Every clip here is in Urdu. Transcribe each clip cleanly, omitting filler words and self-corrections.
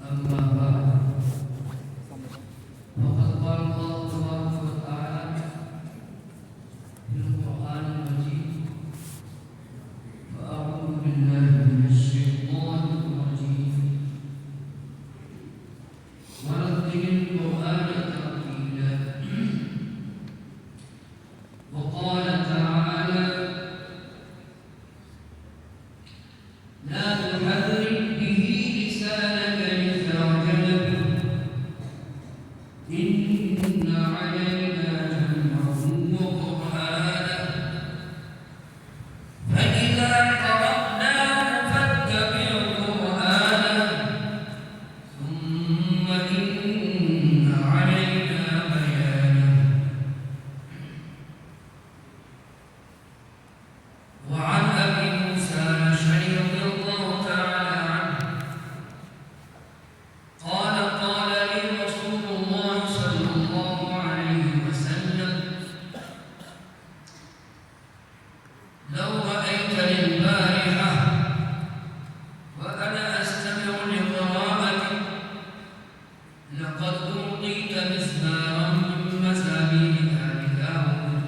أما بعد فقد قال الله تبارك وتعالى في القرآن المجيد فأعوذ بالله من الشيطان الرجيم ورتل القرآن ترتيلا وقال تعالى لا تحرك به لسانك لتعجل به إن علينا جمعه وقرآنه فإذا قرأناه فاتبع قرآنه ثم إن علينا بيانه وعن أبي موسى الأشعري رضي الله تعالى عنه قال قال لي رسول الله صلى الله عليه وسلم لو رأيتني البارحة وأنا أستمع لقراءتك لقد أعطيت مزمارا من مزامير آل داود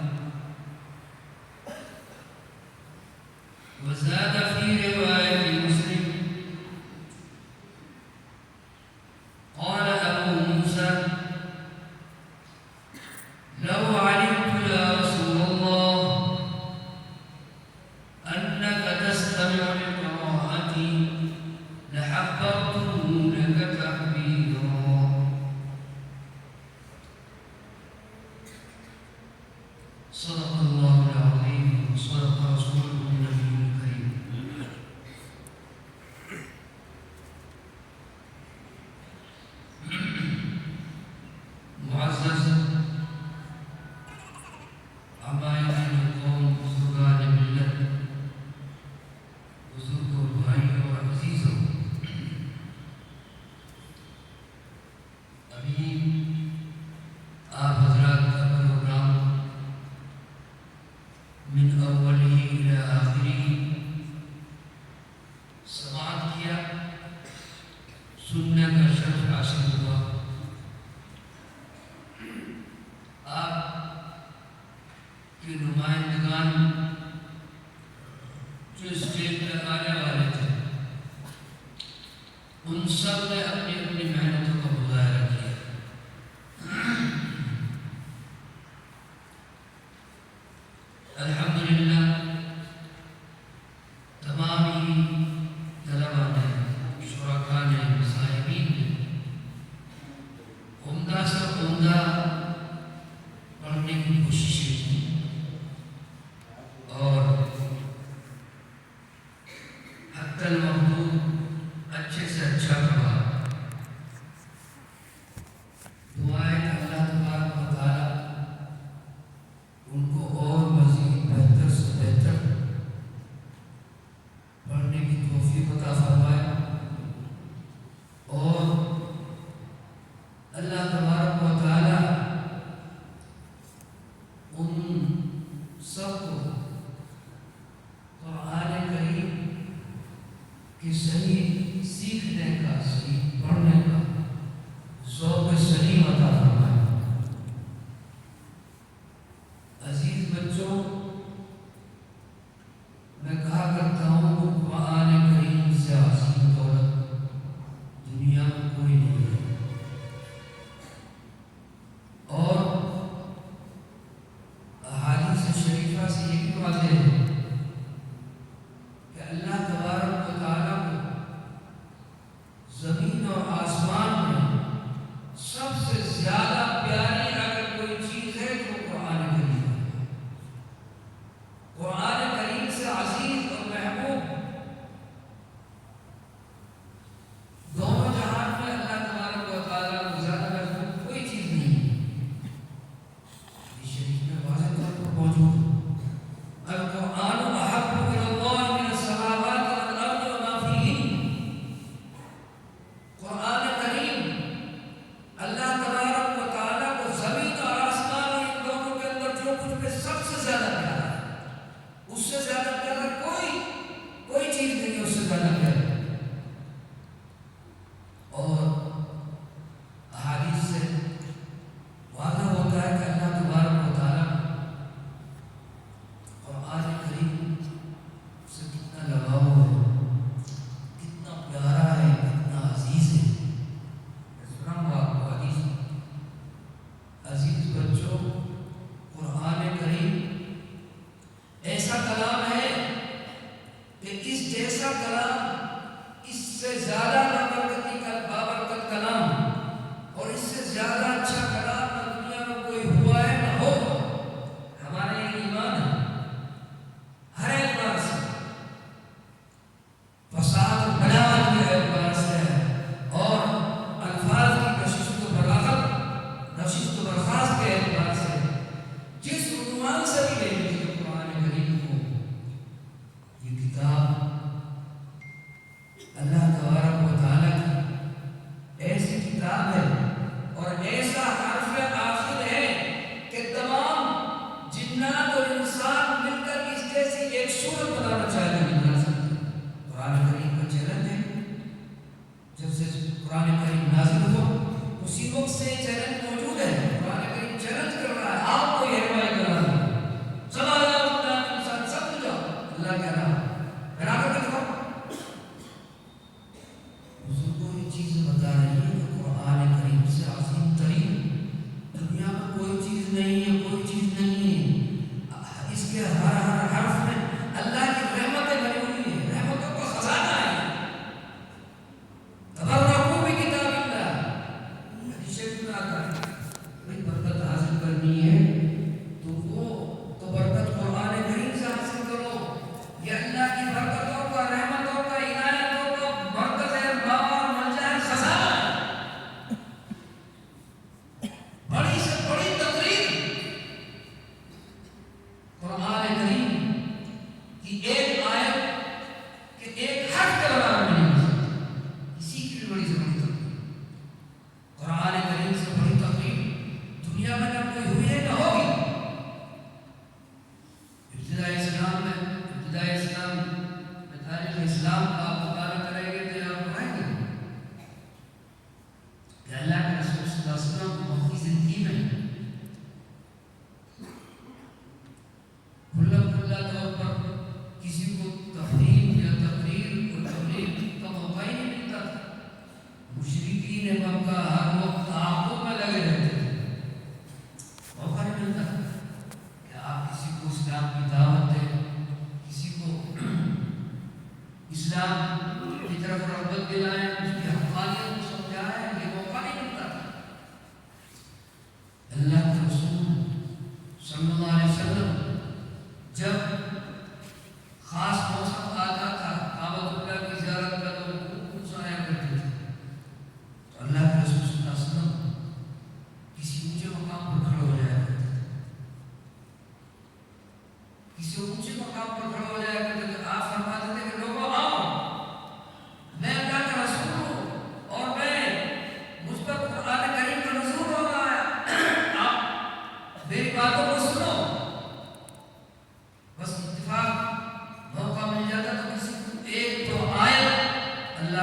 وزاد في رواية مسلم قال أبو موسى لو علمت يا رسول الله أنك تستمع لقراءتي لحبرته لك تحبيرا صدق الله العظيم وصدق رسوله النبي الكريم معزز عبائد القوم بزرگان ملت بزرگوں بھائیوں اور عزیزوں ابھی آپ حضرات کا پروگرام من اوله الى آخره سماعت کیا سننے کا شرف حاصل ہوا آپ کے نمائندگان جو اسٹیج پر آنے والے تھے ان سب نے اپنی اپنی محنتوں کا مظاہرہ کیا الحمدللہ تمام ہی طلباء نے شرکاء نے مصاحبین نے عمدہ سے عمدہ پڑھنے کی کوششیں کی اور حتی المحدود اچھے سے اچھا پڑھا دعائیں کہ اللہ تبارک و تعالی ان کو اور مزید بہتر سے بہتر پڑھنے کی توفیق عطا فرمائے اور اللہ تبارک و تعالی ان سب کو قرآن کریم کی صحیح سیکھنے کا صحیح پڑھنے کا ذوق سلیم عطا فرمائے عزیز بچوں میں کہا کرتا ہوں کہ قرآن کریم سے عظیم دولت دنیا میں کوئی نہیں ہے اور احادیث شریفہ سے یہ بھی واضح ہے کہ اللہ تبارک و تعالیٰ کو زمین اور آسمان میں سب سے زیادہ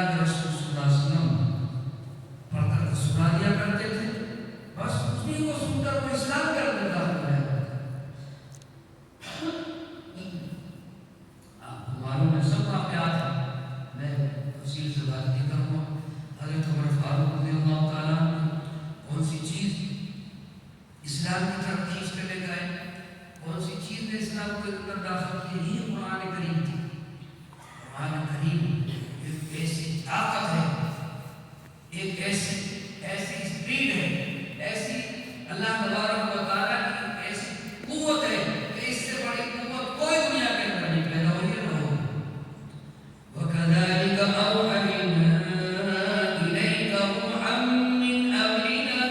کے رسول صلی اللہ علیہ وسلم پڑھ کر سنا دیا کرتے تھے، بس اسی کو سن کر وہ اسلام کے اندر داخل ہو جاتا تھا۔ آپ کو معلوم ہے سب واقعات ہیں، میں تفصیل سے بات نہیں کروں گا۔ حضرت عمر فاروق رضی اللہ تعالیٰ عنہ کون سی چیز اسلام کی طرف کھینچ کر لے گئے، کون سی چیز نے اسلام کے اندر داخل کی، یہی قرآن کریم تھی۔ قرآن کریم ایک ایسی طاقت ہے، ایک ایسی اسپیڈ ہے، ایسی اللہ تبارک و تعالیٰ کی ایسی قوت ہے کہ اس سے بڑی قوت کوئی دنیا کے اندر نہیں پیدا ہوئی ہے نہ ہوگی۔ وَكَذَلِكَ أَوْحَيْنَا إِلَيْكَ رُوحًا مِّنْ أَمْرِنَا،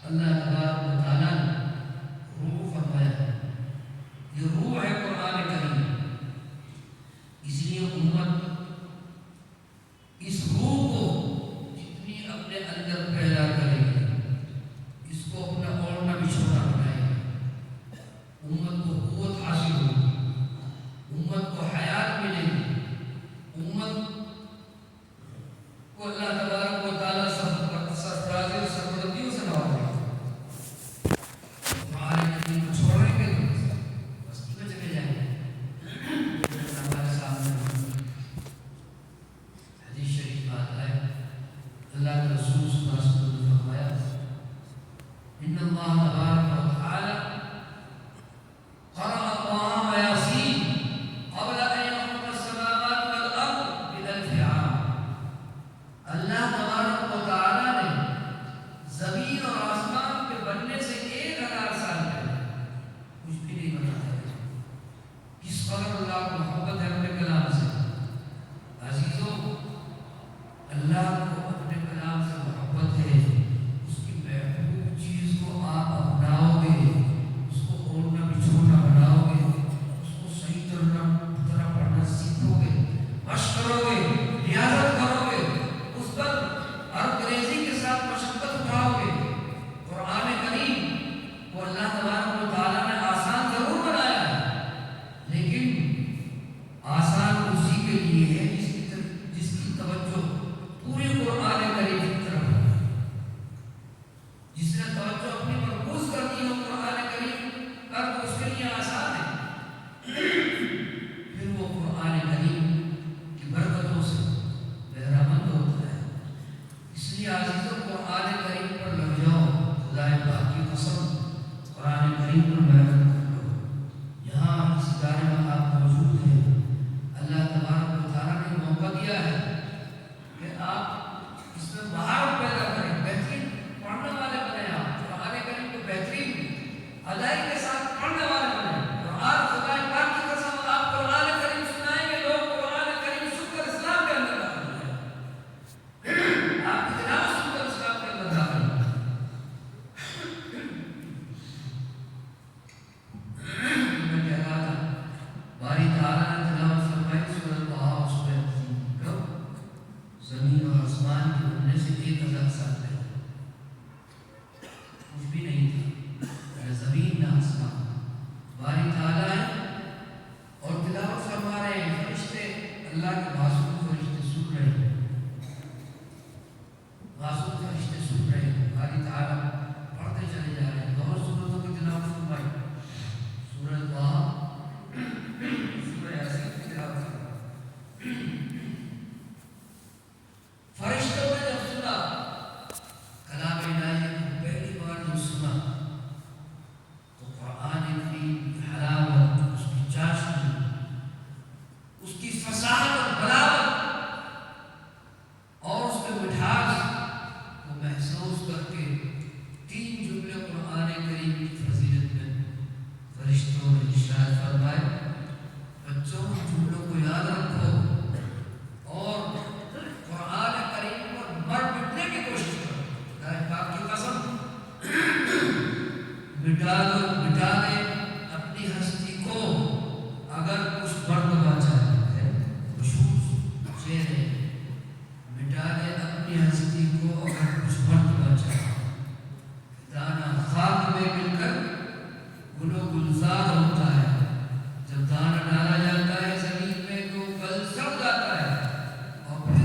اللہ تبارک و تعالیٰ نے روح فرمایا، یہ روح ہے قرآن کریم۔ اس لیے امت اس روح کو جتنی اپنے اندر پیدا کرے گی، اس کو اپنا اوڑھنا بچھونا بنائے گی، امت کو قوت حاصل ہوگی، امت کو حیات ملے گی، امت کو اللہ تبارک و تعالیٰ سرفرازی اور سربلندیوں سے نوازے گا۔ قرآن کریم کو چھوڑیں گے تو بستی میں چلے جائیں گے۔ ہمارے سامنے حدیث شریف بات ہے، اللہ کے رسول صلی اللہ علیہ وسلم نے فرمایا، ان اللہ تبارک و تعالی قرأ طه یاسین قبل ان يخلق السماوات والارض ب1000 عام۔ اللہ تبارک و تعالی نے زمین اور آسمان کے بننے سے 1000 سال پہلے کچھ بھی نہیں بنایا ہے۔ کس قدر اللہ کو محبت ہے اپنے کلام سے۔ عزیزوں، اللہ کو اپنے کلام سے محبت ہے، اس کی محبوب چیز کو آپ اپناؤ گے، اس کو اوڑھنا بچھونا بناؤ گے، اس کو صحیح طرح پڑھنا سیکھو گے، مشق کرو گے، ریاضت کرو گے، اس پر ہر انگریزی کے ساتھ مشقت اٹھاؤ گے۔ قرآن کریم کو اللہ تبارک و تعالیٰ نے آسان ضرور بنایا ہے، لیکن آسان اسی کے لیے ہے جس کی توجہ پوری قرآن کریم کی طرف ہے، جس نے توجہ اپنی مرکوز کر دی ہو قرآن کریم پر، تو اس کے لیے آسان ہے، پھر وہ قرآن کریم کی برکتوں سے بہرامند ہوتا ہے۔ اس لیے عزیزوں، قرآن کریم پر لگ جاؤ، خدا پاک کی قسم، قرآن کریم پر محنت کرو۔ یہاں اس ادارے میں آپ موجود ہیں، اللہ تبارک و تعالیٰ نے موقع دیا ہے کہ آپ اس میں مہارت پیدا کریں، بہترین پڑھنے والے بنیں، آپ قرآن کریم کو بہترین ادائی کے ساتھ پڑھنے والے بنیں۔ اور آج خدا پاک کی قسم، آپ قرآن کریم سنائیں گے، لوگ قرآن کریم سن کر اسلام کے اندر داخل ہو جائیں گے، آپ کی تلاوت سن کر اسلام کے اندر داخل ہو جائیں گے۔ میں کہہ رہا تھا، باری تعالیٰ نے تلاوت فرمائی سورۃ طہ، سورۃ یاسین، کب؟ زمین اور آسمان کے بننے سے 1000 سال پہلے کچھ بھی نہیں تھا، نہ زمین نہ آسمان، باری تعالیٰ ہے اور تلاوت فرما رہے ہیں، فرشتے اللہ کے معصوم فرشتے سن رہے ہیں، معصوم فرشتے سن رہے ہیں، باری تعالیٰ پڑھتے چلے جا رہے ہیں۔ دونوں سورتوں کی تلاوت فرمائی، سورۃ طہ، سورۃ یاسین کی تلاوت فرمائی۔ فرشتوں نے جب سنا کلام الہی کو پہلی بار جب سنا، تو قرآن کریم کی حلاوت، اس کی چاشنی، اس کی فصاحت اور بلاغت اور اس کے مٹھاس کو محسوس کر کے 3 جملے قرآن کریم کی فضیلت میں فرشتوں نے ارشاد فرمائے، بچوں ان جملوں کو یاد رکھو اور قرآن کریم پر مر مٹنے کی کوشش کرو۔ خدا پاک کی قسم، مٹا دے اپنی ہستی کو اگر کچھ مرتبہ چاہتے ہیں، خصوص چہرے، مٹا دے اپنی ہستی کو اگر کچھ مرتبہ چاہتے ہیں۔ دانا خاک میں مل کر گل و گلزار ہوتا ہے، جب دانا ڈالا جاتا ہے زمین میں تو گل سڑ جاتا ہے اور پھر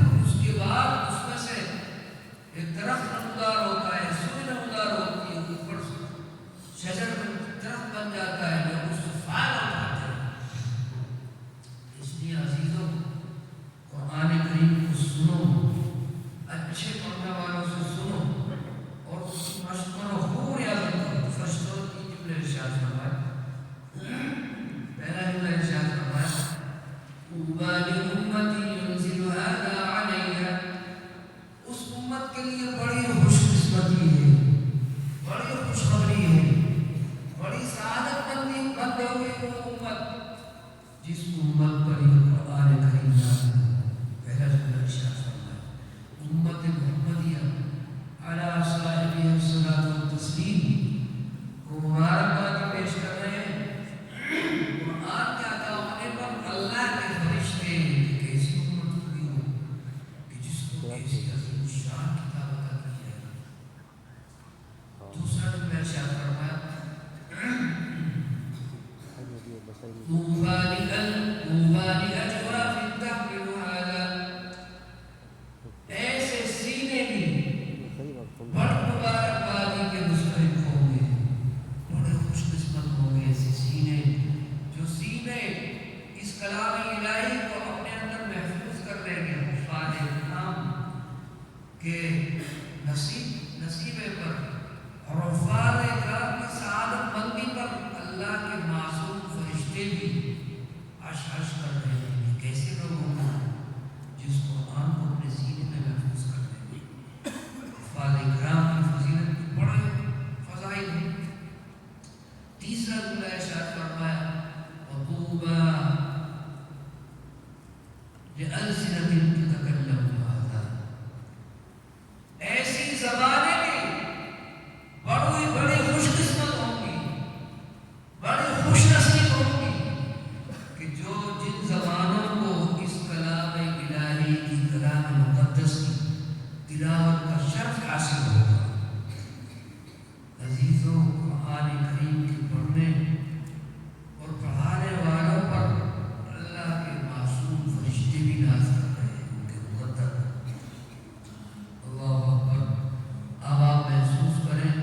ایسی عظیم شان کتاب عطا کی ہے. دوسرا جو میں ارشاد فرمایا طوبى لأجوف تحمل هذا، ایسے سینے بھی بڑے مبارکبادی کے مستحق ہوں گے، بڑے خوش قسمت ہوں گے ایسے سینے جو سینے اس کلام الہی کو اپنے اندر محفوظ کر لیں گے. حفاظ کرام کے نصیبے پر اور حفاظ کرام کی سعادت مندی پر اللہ کے معصوم فرشتے بھی عش عش کر رہے ہیں. کیسے لوگ ہوں گے جس قرآن کو اپنے سینے میں محفوظ کر لیں گے. حفاظ کرام کی فضیلت بڑے فضائل ہیں. تیسرا جملہ ارشاد فرمایا وطوبى لألسنة تتكلم بهذا، ایسی زبانیں بھی بڑی خوش قسمت ہوں گی، بڑی خوش نصیب ہوں گی کہ جو جن زبانوں کو اس کلام الہی کی کلام مقدس کی تلاوت کا شرف حاصل ہوگا. عزیزوں، قرآن کریم کے پڑھنے اور پڑھانے والوں پر اللہ کے معصوم فرشتے بھی ناز کر رہے ہیں، ان کے مقدر. اللہ اکبر. اب آپ محسوس کریں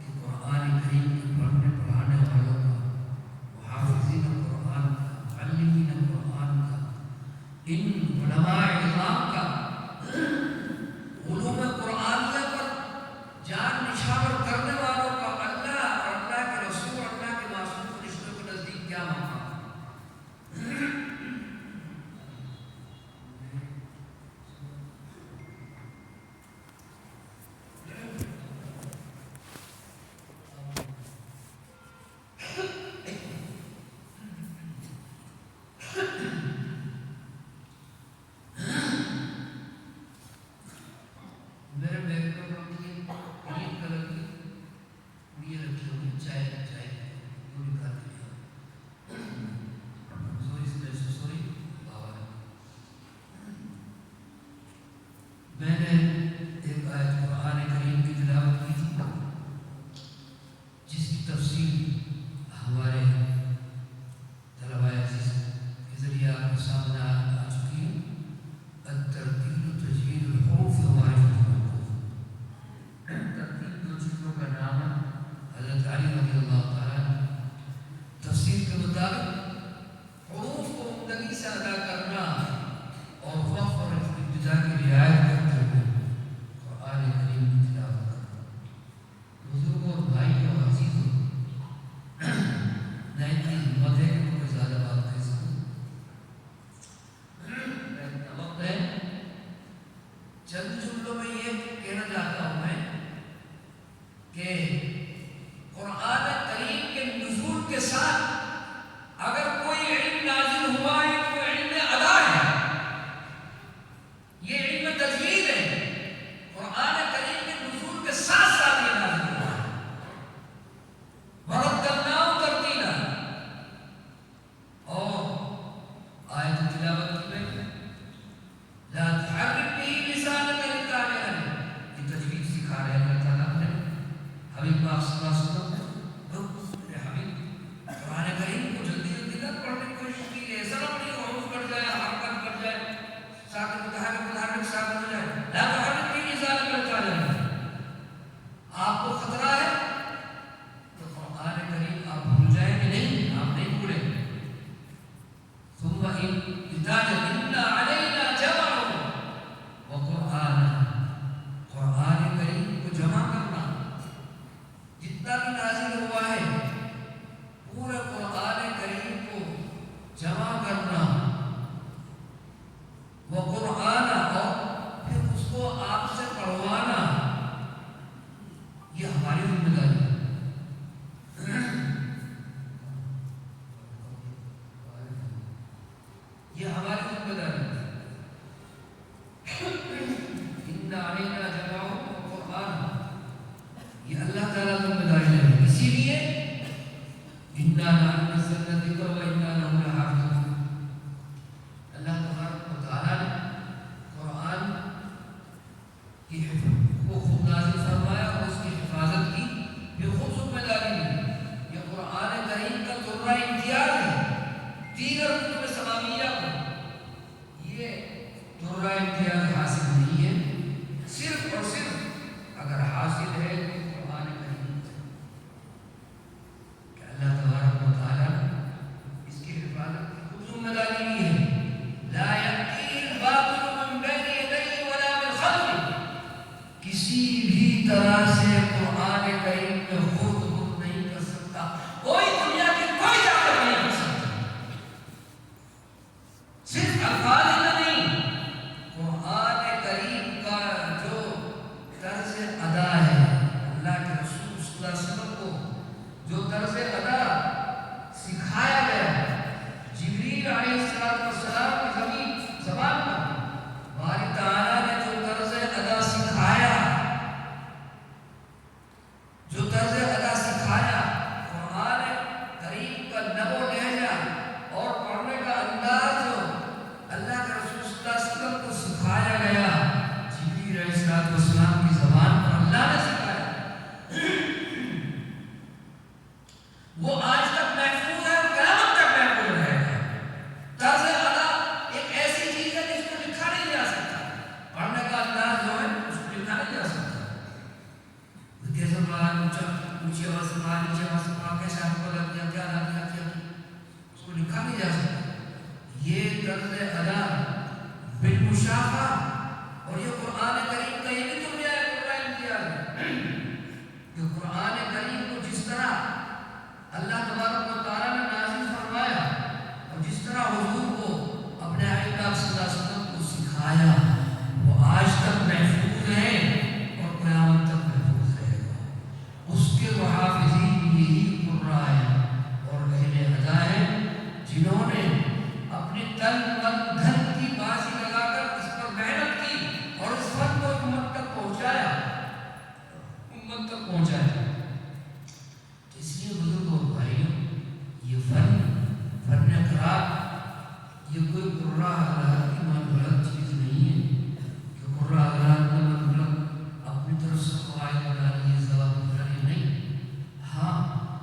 کہ قرآن کریم کے پڑھنے پڑھانے والوں کا، محافظین قرآن کا، معلمین قرآن کا، ان علماء اعظام کا علوم قرآنیہ پر جان نشاور کرنے والوں کا اللہ اور اللہ کے رسول اور اللہ کے معصوم فرشتوں کے نزدیک کیا مقام ہے. میرے بیگ پر گرین کلر کی پڑیاں رکھی ہوئی، چائے وہ نکال دیا. سوری بابا، میں نے ایک آیت قرآن کریم کی تلاوت کی تھی جس کی تفصیل ہمارے طلباء عزیز کے ذریعے آپ کے سامنے آ چکی ہے. الترتیل و تجوید الحروف ہمارے ترتیب دو چیزوں کا نام ہے. حضرت علی رضی اللہ تعالیٰ تفسیر کے مطابق حروف کو عمدگی سے ادا کرنا اور وقف اور ابتدا کی رعایت کرتے ہوئے قرآن کریم کی تلاوت کرنا. بزرگوں اور بھائی اور عزیزوں، نہ اتنی ہمت ہے کہ کوئی زیادہ بات کہہ سکوں. وقت ہے چند جملوں میں یہ کہنا چاہتا ہوں میں کہ قرآن کریم کے نزول کے ساتھ اگر کوئی علم نازل ہوا ہے تو وہ علم ادا ہے، یہ علم تجوید ہے. قرآن کریم کے نزول کے ساتھ ساتھ یہ نازل ہوا ہے. وَرَتَّلْنَاهُ تَرْتِيلًا. اور آیت تلاوت میں لا تحرک به لسانك لتعجل به، یہ تجوید سکھا رہے ہیں اللہ تعالیٰ نے حبیب پاک صلی اللہ علیہ وسلم. حبیب قرآن کریم کو جلدی جلدی نہ پڑھنے کی کوشش کی، ایسا نہ پڑھی کہ حروف کٹ جائے، حرکت کٹ جائے، ساکن متحرک ساکن ہو جائے. لا تحرک به لسانك لتعجل به. آپ کو خطرہ ہے تو قرآن کریم آپ بھول جائیں گے نہیں، آپ نہیں بھولیں گے. ثم إِنَّا عَلَيْنَا جَمْعَهُ وَقُرْآنَهُ. قرآن کریم کو جمع کرنا، جتنا بھی نازل ہوا ہے پورے قرآن کریم کو جمع کرنا، وَقُرْآنَهُ، اور پھر اس کو آپ سے پڑھوانا، یہ ہماری ذمہ داری ہے. یہ ہماری ذمہ داری ہے. اِنَّ عَلَيْنَا جَمْعَهُ وَقُرْآنَهُ، یہ اللہ تعالیٰ ذمہ داری ہے. اسی لیے اِنَّا نَحْنُ نَزَّلْنَا الذِّكْرَ وَإِنَّا لَهُ لَحَافِظُونَ. اللہ تبارک و تعالیٰ نے قرآن کسی بھی طرح سے قرآن کریم میں خود نہیں کر سکتا، کوئی دنیا کی کوئی طاقت نہیں کر سکتا۔ صرف الفاظ میں نہیں، قرآن کریم کا جو طرز ادا ہے، اللہ کے رسول صلی اللہ علیہ وسلم کو جو طرز ادا سکھایا گیا، جبریل علیہ السلام کی زبان پر باری تعالیٰ نے جو طرز ادا سکھایا، قرآن کریم کا لب و لہجہ اور پڑھنے کا انداز جو اللہ کے رسول صلی اللہ علیہ وسلم کو سکھایا گیا، جبریل علیہ السلام کی زبان پر اللہ نے سکھایا، وہ آج تک محفوظ ہے اور قیامت تک محفوظ رہے گا۔ طرز ادا ایک ایسی چیز ہے جس کو لکھا نہیں جا سکتا، پڑھنے کا انداز جو ہے اس کو لکھا نہیں جا سکتا۔ کیسے پڑھا، اونچی آواز سے پڑھا، نیچے آواز سے پڑھا، کیسے آپ کو لگ گیا، کیا لگ گیا، کیا اس کو لکھا نہیں جا سکتا۔ یہ طرز ادا بالمشافہ، اور یہ قرآن کریم کا یہ بھی تو ہے قرآن کیا ہے کہ قرآن کریم کو جس طرح اللہ تبارک و تعالیٰ نے نازل فرمایا اور جس طرح حضور کو اپنے آقا صلی اللہ علیہ وسلم کو سکھایا، وہ آج تک محفوظ ہے اور قیامت تک محفوظ رہے گا۔ اس کے محافظین یہی قرآن ہیں اور اہل ادا ہیں، جنہوں نے اپنی تن من دھن کی بازی لگا کر اس پر محنت کی اور اس فن کو امت تک پہنچایا۔ اس لیے بزرگوں اور بھائیوں، یہ فن قرآن یہ کوئی قرآن حضرات کی من غلط چیز نہیں ہے کہ قرآن حضرات نے من غلط اپنی طرف سے قواعد بنا لیے، ضوابط بنا لیے، نہیں۔ ہاں،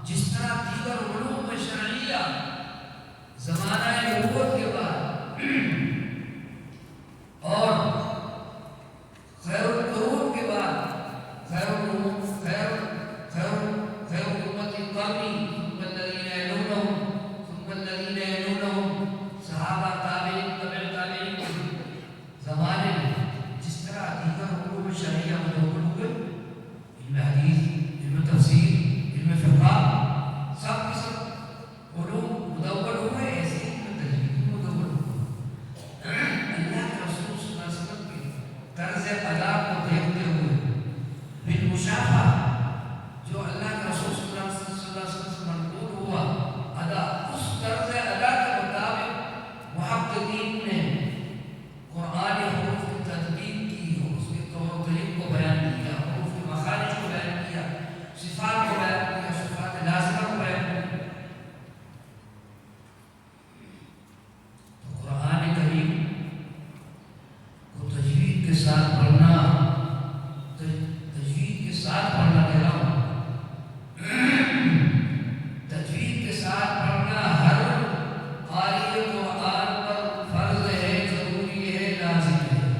جس طرح دیگر علوم شرعیہ زمانہ نبوت کے بعد اور خیر القرون کے بعد، خیر امت قرنی ثم الذین یلونہم، صحابہ تابعین تبع تابعین کے زمانے میں جس طرح دیگر علوم شرعیہ مدون ہوئے، علم حدیث، علم تفسیر، علم فقہ، سب کے سب علوم مدون ہوئے، ایسے علم تجوید مدون ہوئے۔ اللہ کے رسول صلی اللہ علیہ وسلم کے طرز ادا کو دیکھتے ہوئے بالمشافہ جو اللہ کے رسول صلی اللہ علیہ وسلم سے منقول ہوا ادا، اس طرز ادا کے مطابق محققین نے قرآن حروف کی تدقیق کی، اس کے طور و طریق کو بیان کیا، حروف کے مخارج کو بیان کیا، صفات کو بیان کیا، صفات لازمہ کو بیان کیا۔ تو قرآن کریم کو تجوید کے ساتھ پڑھنا، تجوید کے ساتھ پڑھنا کہہ رہا ہوں، تجوید کے ساتھ پڑھنا ہر قاری قرآن پر فرض ہے، ضروری ہے، لازم ہے۔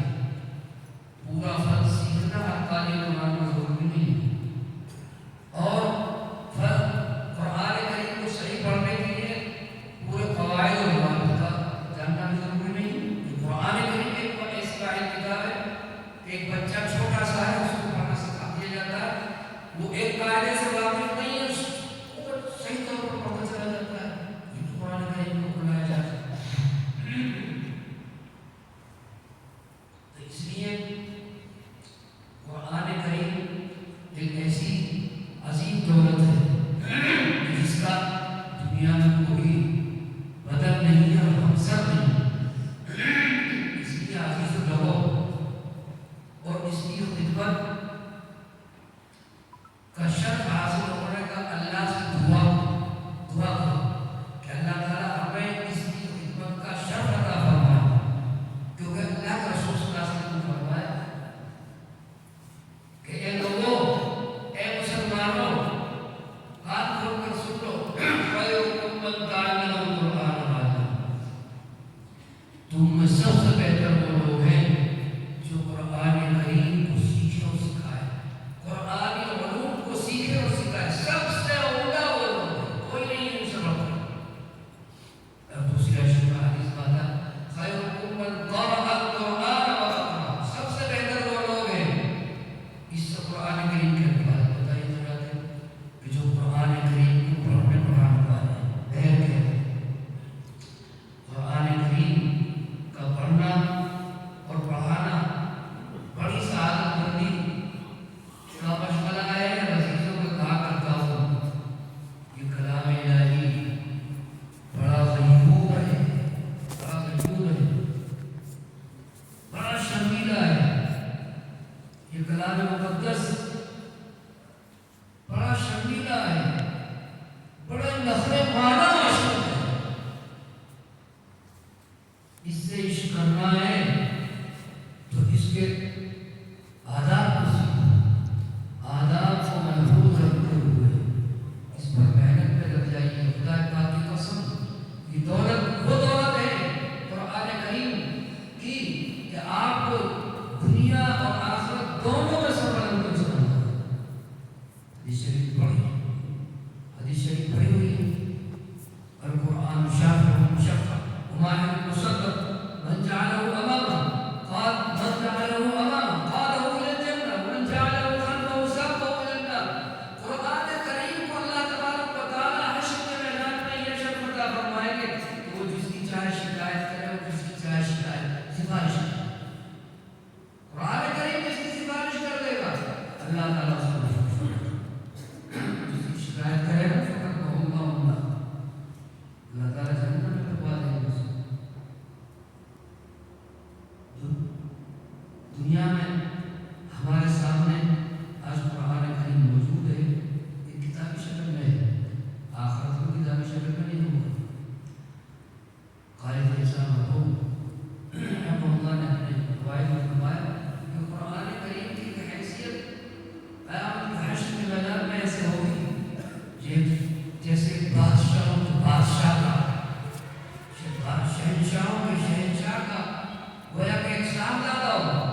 پورا فرض سیکھنا ہر قاری قرآن پر ضروری نہیں ہے، اور قرآن کریم کو صحیح پڑھنے کے لیے پورے قواعد و ضوابط کا جاننا بھی ضروری نہیں۔ قرآن کریم ایک ایسی واحد کتاب ہے کہ ایک بچہ چھوٹا سا ہے، اس کو پڑھنا سکھا دیا جاتا ہے، وہ ایک قاعدے سے واقف نہیں ہے، اس کو صحیح طور پر پڑھنا چلا جاتا ہے، قرآن کریم کو بلایا جاتا ہے۔ تو اس لیے قرآن کریم ایک ایسی عظیم دولت ہے جس کا دنیا میں کوئی بدل نہیں ہے اور ہمسر نہیں۔ اس لیے عزیز لوگوں اور اس کی خدمت کا شرف حاصل ہونے کا اللہ سے کلام مقدس بڑا شرمیلا ہے، بڑا نخرے مانا عاشق ہے. اس سے عشق کرنا ہے تو اس کے آداب کو سیکھو، آداب کو محفوظ رکھتے ہوئے اس پر محنت پہ لگ جائیے. خدا پاک کی قسم، یہ دولت وہ دولت ہے قرآن کریم کی کہ آپ کو دنیا اور آخرت دونوں میں سربلند کر سکتا ہے. حدیث شریف پڑھی، حدیث شریف پڑھی ہوئی ہے. القرآن شافع مشفع وماهر مصدق من جعله أمامه قال من جعله أمامه قاده إلى الجنة ومن جعله خلفه ساقه إلى النار. قرآن کریم کو اللہ تبارک و تعالی حشر کے میدان میں یہ شرف عطا فرمائیں گے کہ وہ جس کی چاہے شکایت کرے اور جس کی چاہے سفارش کرے. قرآن کریم جس کی سفارش کر دے گا اللہ تعالیٰ اس کو جس کی شکایت کرے گا فقط کہوں گا اللہ تعالیٰ جنت میں کروا دیں گے. دنیا میں ہمارے سامنے آج قرآن کریم موجود ہے، یہ کتابی شکل میں ہے، آخرت کو کتابی شکل میں نہیں ہوگا. قائد احسان مرحوم رحمہ اللہ نے اپنے فوائد میں فرمایا کہ قرآن کریم کی حیثیت قیامت کے حشر کے میدان میں ایسے ہوگی جیسے بادشاہوں کے بادشاہ کا، شہنشاہوں کے شہنشاہ کا گویا کہ ایک صاحبزادہ ہوگا.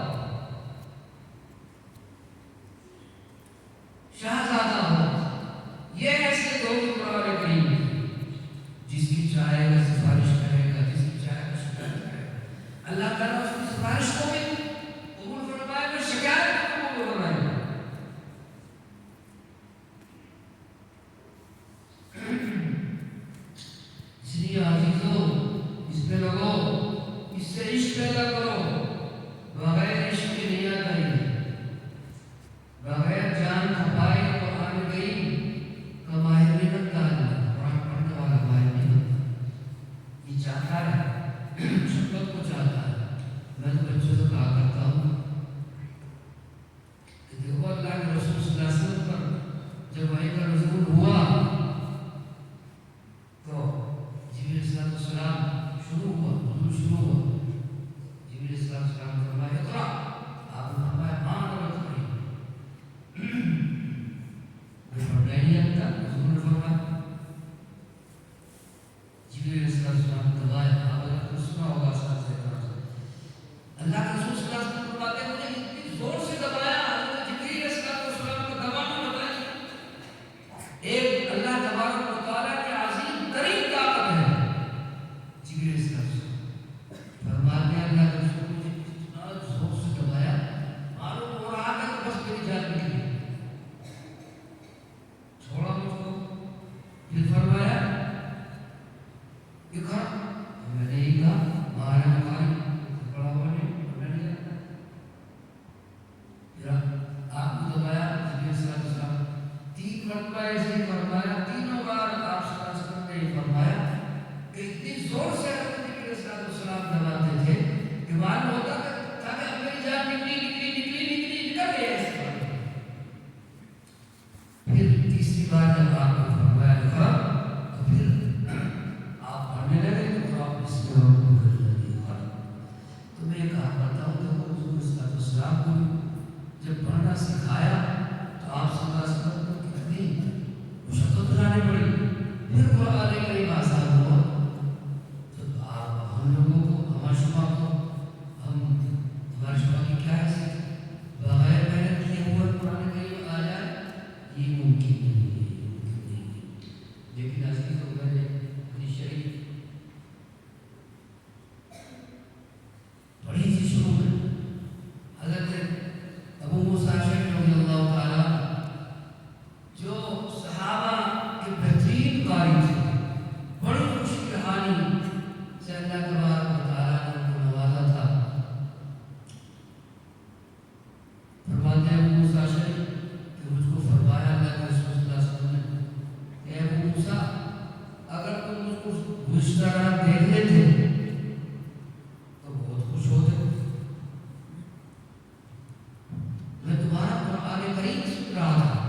وہی سن رہا تھا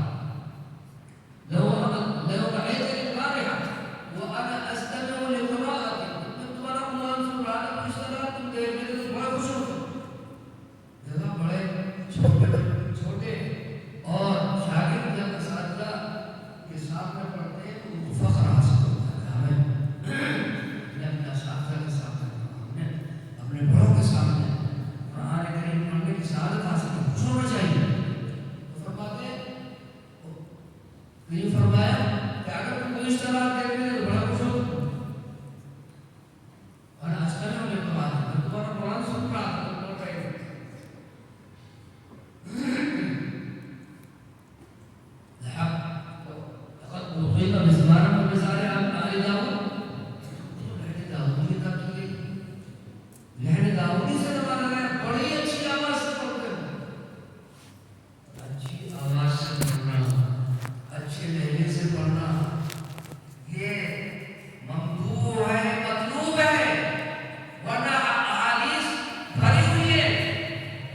لو رأيتني البارحة وأنا أستمع لقراءتي كنت تمہارا قرآن سن رہا تھا اس طرح تم دیکھ رہے تھے بڑا خوش ہوتے دیکھا بڑے چھوٹے اور شاگرد جب اساتذہ کے سامنے پڑھتے ہیں تو ان کو فخر حاصل ہوتا ہے ہمیں اپنے اساتذہ کے سامنے ہم نے اپنے بڑوں کے سامنے قرآن کریم پڑھنے کی سعادت حاصل کی خوش ہونا چاہیے تو فرماتے یہ فرمایا کہ اگر تم کو اس طرح دیکھ رہے تو بڑا خوش ہو اور آسمان میں تمہارا قرآن سن رہا تھا تم بول رہے تھے لقد أوتيت مزمارا من مزامير آل داود لہن داؤدی کا کی لہن داؤدی سے ہمارا ہے بڑی اچھی آواز سے پڑھتے ہیں اچھی آواز سے پڑھنا اچھے لہجے سے پڑھنا یہ ممدوح ہے مطلوب ہے ورنہ احادیث بھری ہوئی ہے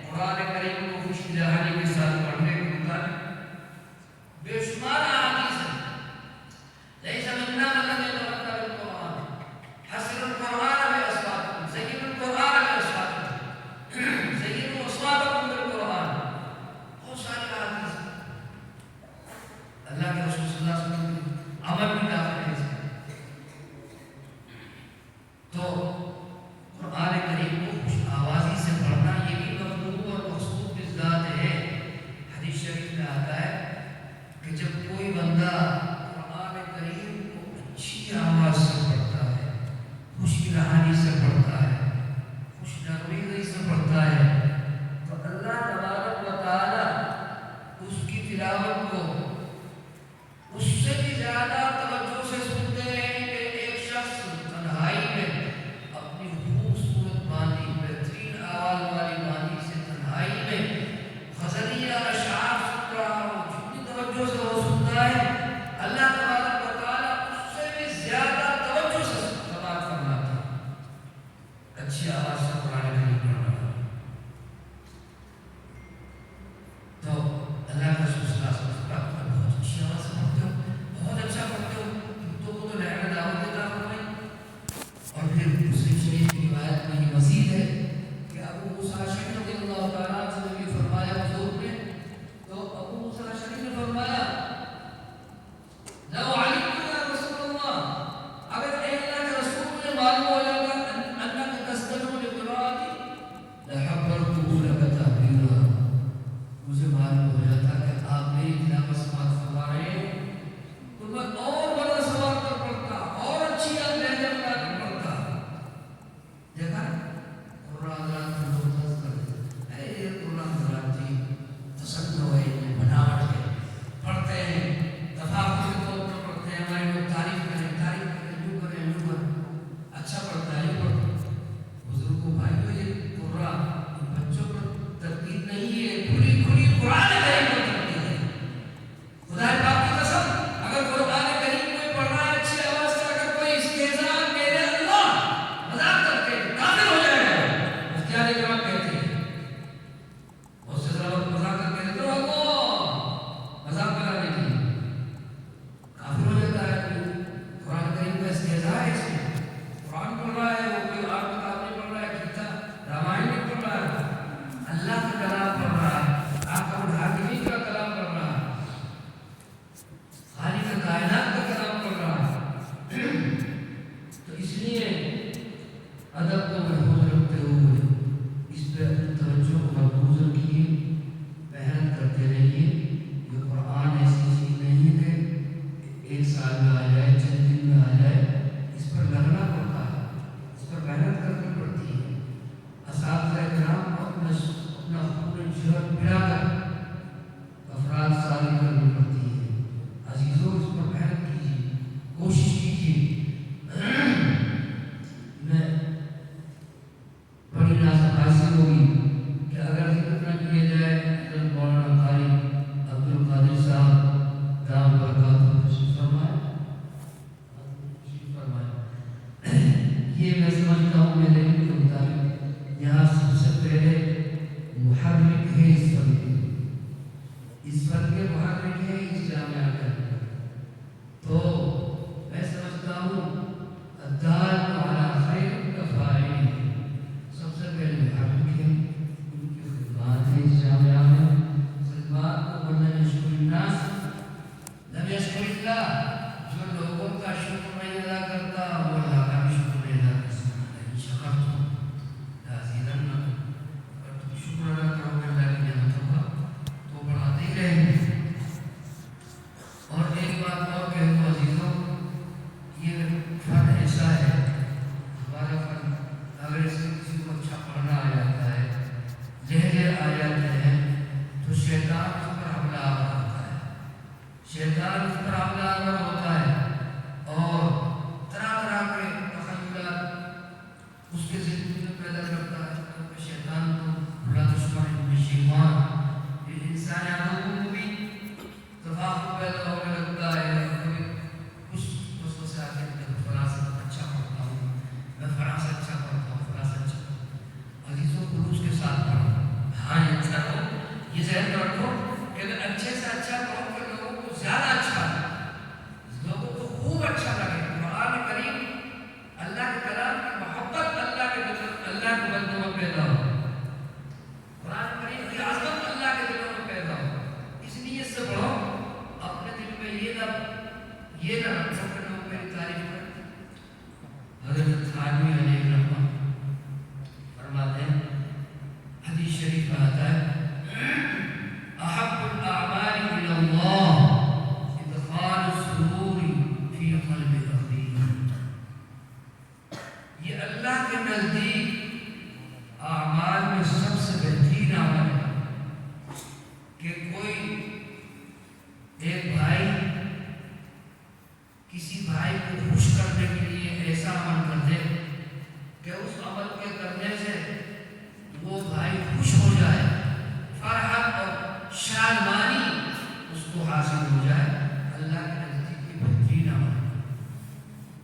قرآن کریم کو خوش جہانی کے ساتھ پڑھنے کے مطابق بے شمار احادیث ہیں ليس منا من لم يتغنى بالقرآن حسن القرآن بأصواتكم زينوا القرآن بأصواتكم زينوا أصواتكم بالقرآن بہت ساری احادیث اللہ کے رسول صلی اللہ علیہ وسلم کی عمل بھی داخل ہے اس میں تو قرآن کریم کو خوش آوازی سے پڑھنا یہ بھی مطلوب اور مقصود کی ذات ہے حدیث شریف میں آتا ہے کہ جب کوئی بندہ قرآن کریم کو اچھی آواز سے پڑھتا ہے خوشی رہانی سے پڑھتا ہے خوش نغمگی سے پڑھتا ہے تو اللہ تبارک و تعالی اس کی تلاوت کو اس سے بھی زیادہ توجہ سے سنتے ہیں کہ ایک شخص تنہائی میں اپنی خوبصورت باندھی بہترین آواز والی باندھی سے تنہائی میں غزلیہ اشعار سن رہا ہو جتنی توجہ سے وہ سنتا ہے اللہ تبارک و تعالی اس سے بھی زیادہ توجہ سے سماعت فرماتا ہے اچھی آواز سے قرآن کریم پڑھنا تو اللہ کا رسول صلی اللہ علیہ وسلم بہت اچھی آواز سے پڑھتے ہو بہت اچھا پڑھتے ہو تو وہ تو لہر دعوت دیتا فرمائی اور پھر مسلم شریف کی روایت میں یہ مزید ہے کہ ابو موسیٰ اشعری رضی اللہ تعالیٰ عنہ سے یہ فرمایا حضور نے تو ابو موسیٰ اشعری نے فرمایا لو علمت یا رسول اللہ اگر اے اللہ کے رسول مجھے معلوم ہو جاتا انک تستمع لقراءتی لحبرته لك تحبیرا مجھے معلوم ہو جاتا کہ آپ میری تلاوت سماعت فرما رہے ہیں تو میں اور بڑا سوال کر پڑھتا اور اچھی لہجہ بنا کر پڑھتا دیکھا قرآن حضرات کو ممتاز کر دیتے اے یہ قرآن حضرات جی تصنع ہے یہ بناوٹ ہے پڑھتے ہیں تفاقی کے طور پر پڑھتے ہیں ہمارے لوگ تعریف کریں یوں کریں اچھا پڑھتا ہے یوں پڑھتا ہے بزرگوں بھائیوں یہ قرآن بچوں پر ترتیب نہیں ہے کھلی کھلی قرآن کریم پر ترتیب ہے خدا پاک کی قسم اگر قرآن کریم میں پڑھ رہا ہے اچھی آواز سے اگر کوئی استہزاء میرے اللہ مذاق کرتے کافر ہو جائے گا مفتیان کرام کہتے ہیں بہت سے ذرا وقت مذاق کر کے دیتے اللہ مذاق کرانے کی کافر ہو جاتا ہے قرآن کریم کا استہزاء ہے اس میں قرآن پڑھ رہا ہے وہ کوئی اور کتاب نہیں پڑھ رہا ہے گیتا رامائن نہیں پڑھ رہا ہے اللہ کا کلام پڑھ رہا ہے آقا الحاکمین کا کلام پڑھ رہا ہے خالق کائنات کا کلام پڑھ رہا ہے تو اس لیے ادب کو محفوظ رکھتے ہوئے اس پہ اپنی توجہ کو مرکوز رکھیے محنت کرتے رہیے یہ قرآن ایسی چیز نہیں ہے کہ ایک سال میں آ جائے چند دن میں آ جائے اس پر لگنا پڑتا ہے اس پر محنت کرنی پڑتی ہے اساتذہ کرام کو اپنا خون جگر پڑا کر افراد سالی کرنی پڑتی ہے عزیزوں اس پر محنت کیجیے کوشش کیجیے میں بڑی ناز حاصل ہوگی کہ اگر ذکر نہ کیا جائے حضرت مولانا قاری عبد القادر صاحب دام برکاتہ تشریف فرمائے یہ میں سمجھتا ہوں میرے علم کے مطابق یہاں سب سے پہلے محرک ہے اس وقت شیطان اس پر حملہ آور ہوتا ہے اور طرح طرح کے تخیلات اس کے ذہن میں پیدا کرتا ہے. کیونکہ شیطان تو بڑا دشمن ہے. شیطان یہ انسان عدو مبین تفاخر پیدا ہونے لگتا ہے. کبھی کچھ وسوسے آتے ہیں کہ فلاں سے اچھا پڑھتا ہوں, میں فلاں سے اچھا پڑھتا ہوں, فلاں سے اچھا. عزیزوں خلوص کے ساتھ پڑھو. ہاں یہ اچھا ہو, یہ ذہن میں رکھو کہ اگر اچھے سے اچھا پڑھو کہ لوگوں کو زیادہ اچھا لگے, لوگوں کو خوب اچھا لگے. قرآن کریم اللہ کے کلام کی محبت اللہ کے بندوں میں پیدا ہو. قرآن کریم کی عظمت اللہ کے دلوں میں پیدا ہو. اس نیت سے پڑھو. اپنے دل میں یہ نہ رکھو کہ لوگ میری تعریف کرتے. حضرت تھانوی علیہ الرحمہ فرماتے ہیں, حدیث شریف میں آتا ہے, احب الاعمال الى اللہ ادخال السرور فی قلب اخیہ. یہ اللہ کے نزدیک اعمال میں سب سے بہترین عمل ہے کہ کوئی ایک بھائی کسی بھائی کو خوش کرنے کے لیے ایسا عمل کر دے کہ اس عمل کے کرنے سے وہ بھائی خوش ہو جائے, فرحت اور شادمانی اس کو حاصل ہو جائے. اللہ کے نزدیک یہ بہترین عمل ہے.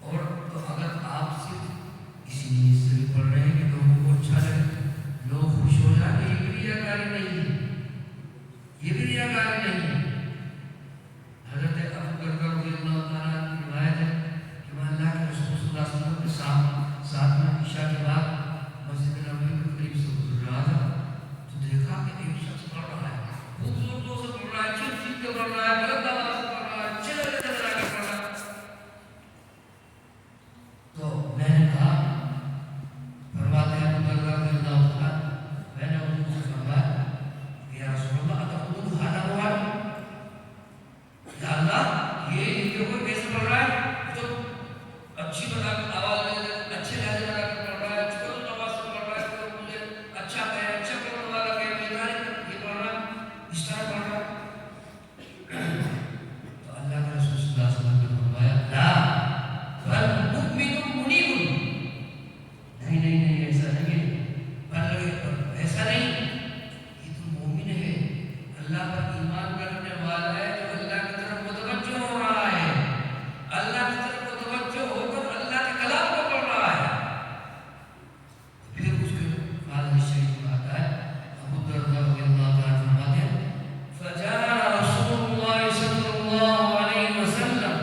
اور تو اگر آپ صرف اسی نیت سے بھی پڑھ رہے ہیں کہ لوگوں کو اچھا لگے, لوگ خوش ہو جائیں, یہ بھی ریاکاری نہیں ہے, یہ بھی ریاکاری نہیں ہے. حضرت ابو بکر رضی اللہ تعالیٰ عنہ کی روایت ہے کہ میں اللہ کے رسول صلی اللہ علیہ وسلم کے ساتھ میں عشاء کے بعد مسجد نبوی کے قریب سے گزر رہا تھا, تو دیکھا کہ ایک شخص پڑھ رہا ہے, خوب زور سے پڑھ رہا ہے, چیخ چیخ کے پڑھ رہا ہے, بلند آواز سے پڑھ رہا ہے, چلا کے پڑھ رہا ہے. تو میں نے کہا, فرماتے ہیں ابو بکر رضی اللہ تعالیٰ, میں نے حضور سے فرمایا کہ یا رسول اللہ اتقول ھذا مواد, یا اللہ یہ کوئی کیسے پڑھ رہا ہے, تو اچھی آواز میں اچھے لہجے میں پڑھ رہا ہے, چھوٹی آواز سے پڑھ رہا ہے, تو مجھے اچھا کہے, اچھا پڑھنے والا کہے, یہ پڑھ رہا ہے, اس طرح پڑھ رہا ہے. تو اللہ کے رسول صلی اللہ علیہ وسلم نے فرمایا لا بل مؤمن منیب, نہیں ایسا نہیں ہے, ایسا نہیں, یہ تو مومن ہے, اللہ پر ایمان کرنے والا ہے, جو اللہ کی طرف متوجہ ہو رہا ہے, اللہ کی طرف متوجہ ہو کر اللہ کے کلام کو پڑھ رہا ہے. پھر اس کے بعد شریف میں آتا ہے, ابو الدرداء رضی اللہ تعالیٰ فرماتے ہیں فجاء رسول اللہ صلی اللہ علیہ وسلم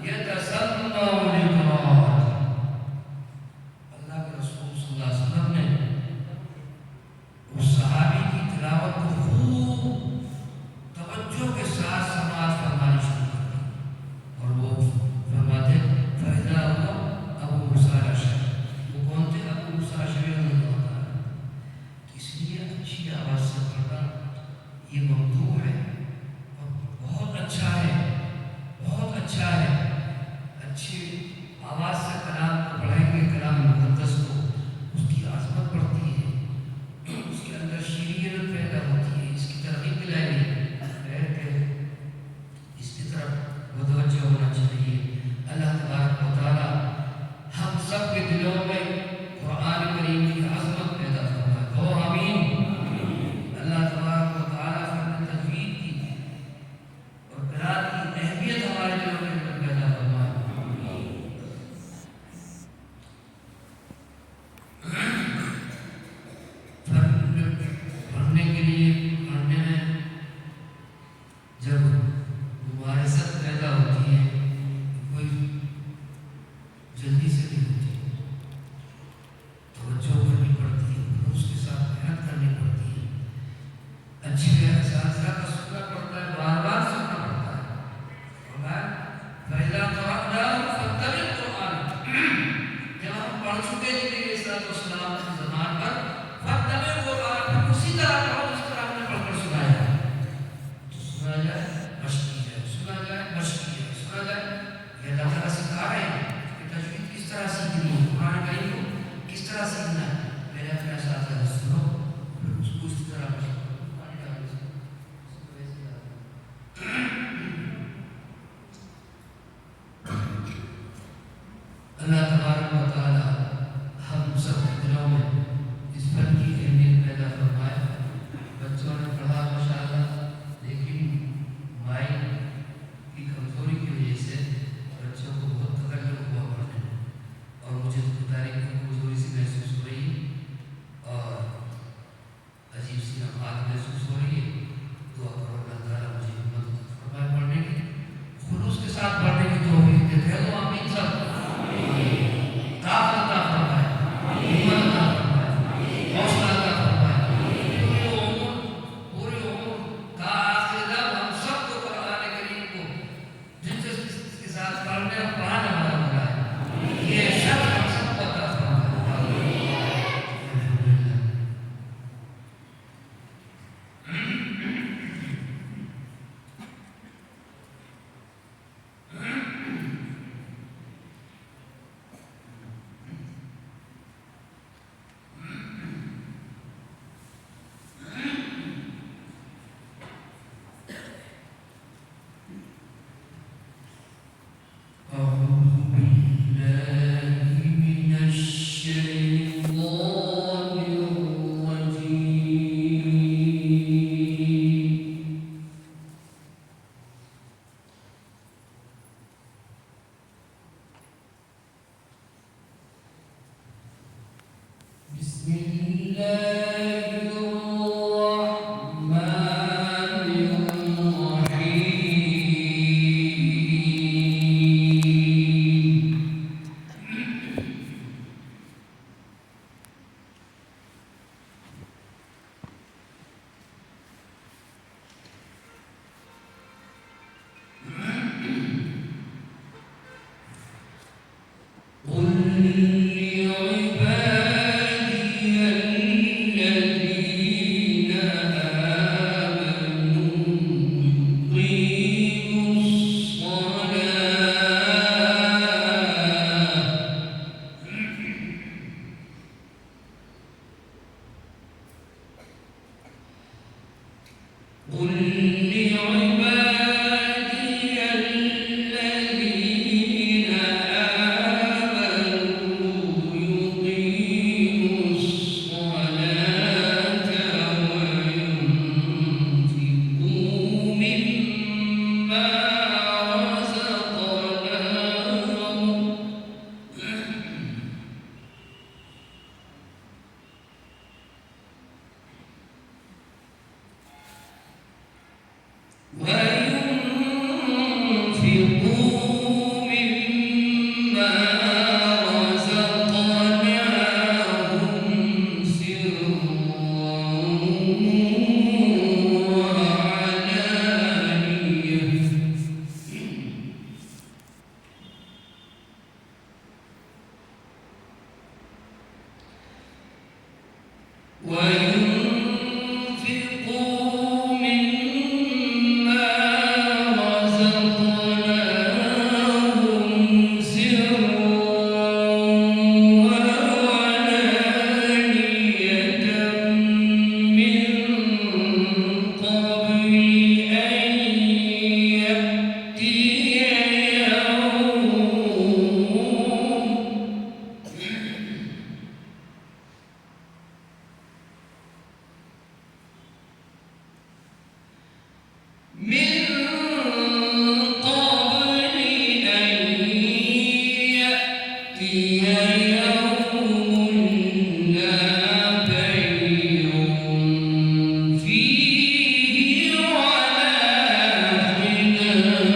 یتسمع للقراءۃ. اللہ کے رسول صلی اللہ علیہ وسلم نے اس صحابی کی تلاوت کو خوب توجہ کے ساتھ سماعت فرمانی شروع کر دی, اور وہ فرماتے فإذا هو ابو موسیٰ الأشعری. وہ کون تھے؟ ابو موسیٰ الأشعری رضی اللہ تعالیٰ. اس لیے اچھی آواز سے پڑھنا یہ ممدوح ہے اور بہت اچھا ہے, بہت اچھا ہے. اچھی آواز سے کلام کو پڑھیں گے, کلام مقدس کو, اس کی عظمت بڑھتی ہے, اس کے اندر شیرینت پیدا ہوتی ہے, اس کی ترغیب دلائے گی کہ اس کی طرف متوجہ ہونا چاہیے. اللہ تبارک و تعالیٰ ہم سب کے دلوں میں قرآن کریم کی عظمت پیدا فرمائے. کہو آمین. اللہ تبارک و تعالیٰ فن تجوید کی اور قرآن کی اہمیت ہمارے دلوں کے اندر پیدا فرمائے. پڑھنے کے لیے, پڑھنے میں جب مبارزت پیدا ہوتی ہے, کوئی جلدی سے نہیں ہوتی, توجہ کرنی پڑتی ہے, اس کے ساتھ محنت کرنی پڑتی ہے, اچھے اساتذہ کا سننا پڑتا ہے, بار بار سننا پڑتا ہے. فإذا قرأناه فاتبع القرآن, جب ہم پڑھ چکے نبی علیہ الصلوۃ والسلام کی زبان پر, فاتبع القرآن, پھر اسی طرح پڑھو جس طرح ہم نے پڑھ کر سنایا ہے. تو سنا جائے, مشق کی جائے, سنا جائے, مشق کی جائے, سنا جائے. یہ اللہ تعالیٰ سکھا رہے ہیں کہ تجوید کس طرح سیکھنی ہے, قرآن کریم کو کس طرح سیکھنا ہے. پہلے اپنے اساتذہ سے سنو, پھر اس کو اس طرح مشق کرو. قل لعبادي الذين آمنوا يقيموا الصلاة وينفقوا مما رزقناهم وينفقوا مما رزقناهم سرا وعلانية من قبل أن يأتي يوم لا بيع فيه ولا خلال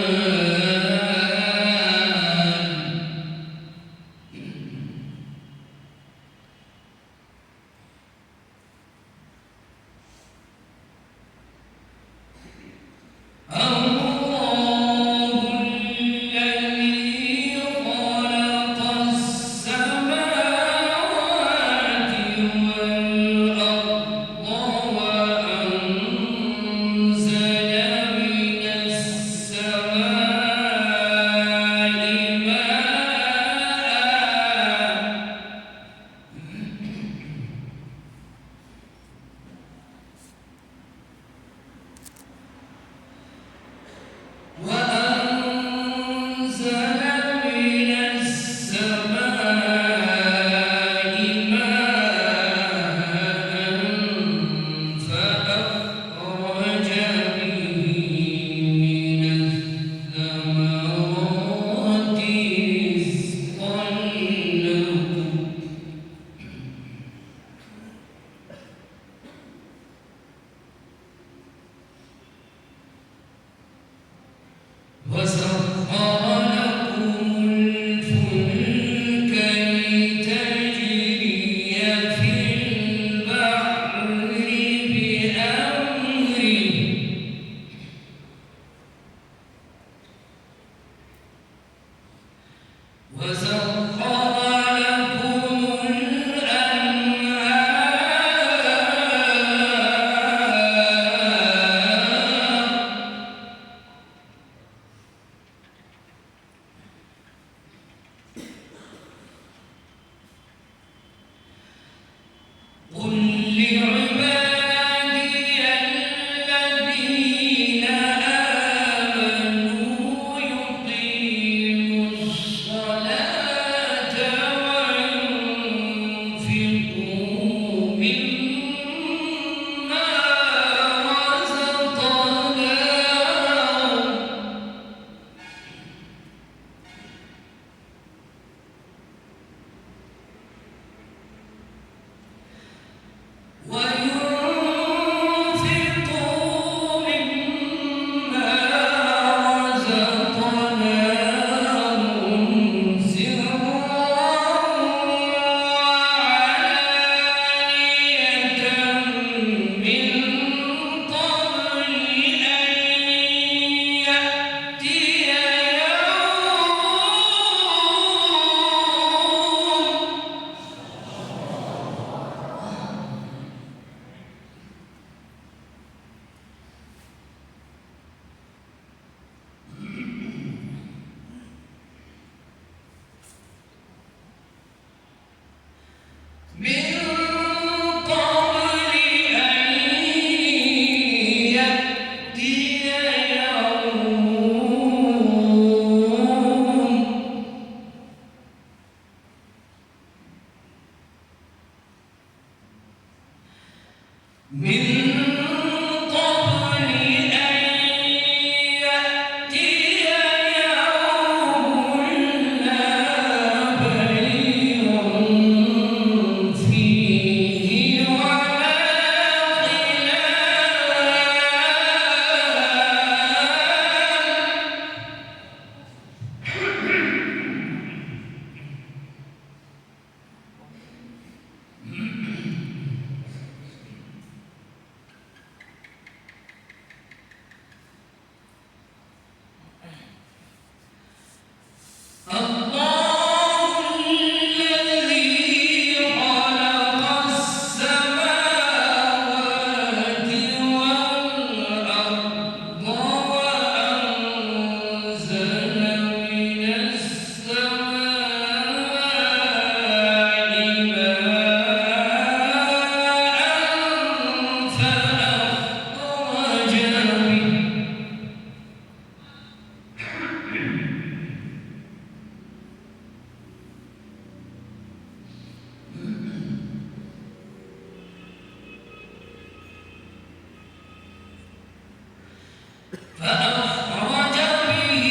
فأخرج به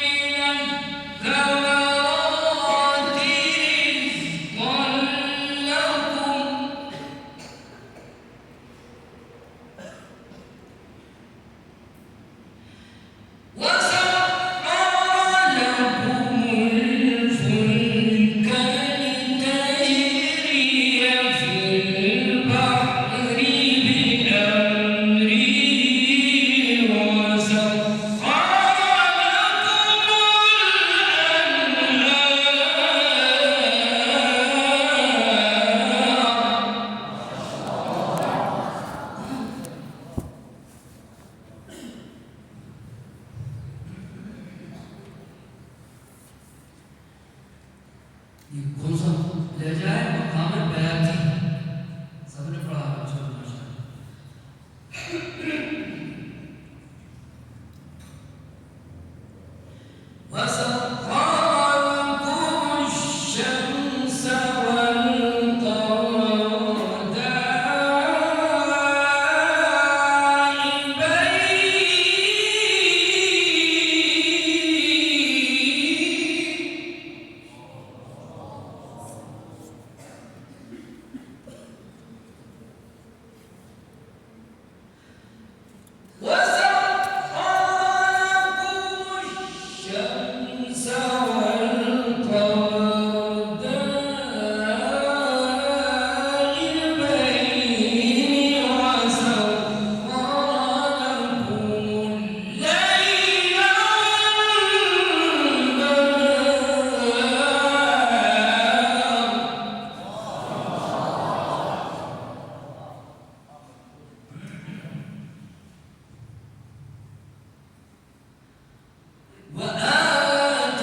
من الثمرات رزقا لكم وسخر لكم الفلك لتجري في البحر بأمره یہ کون سا لے جائے مقام بیاتی سب نے پڑھا بچوں کو ماشاءاللہ وسخر لكم الشمس والقمر دائبين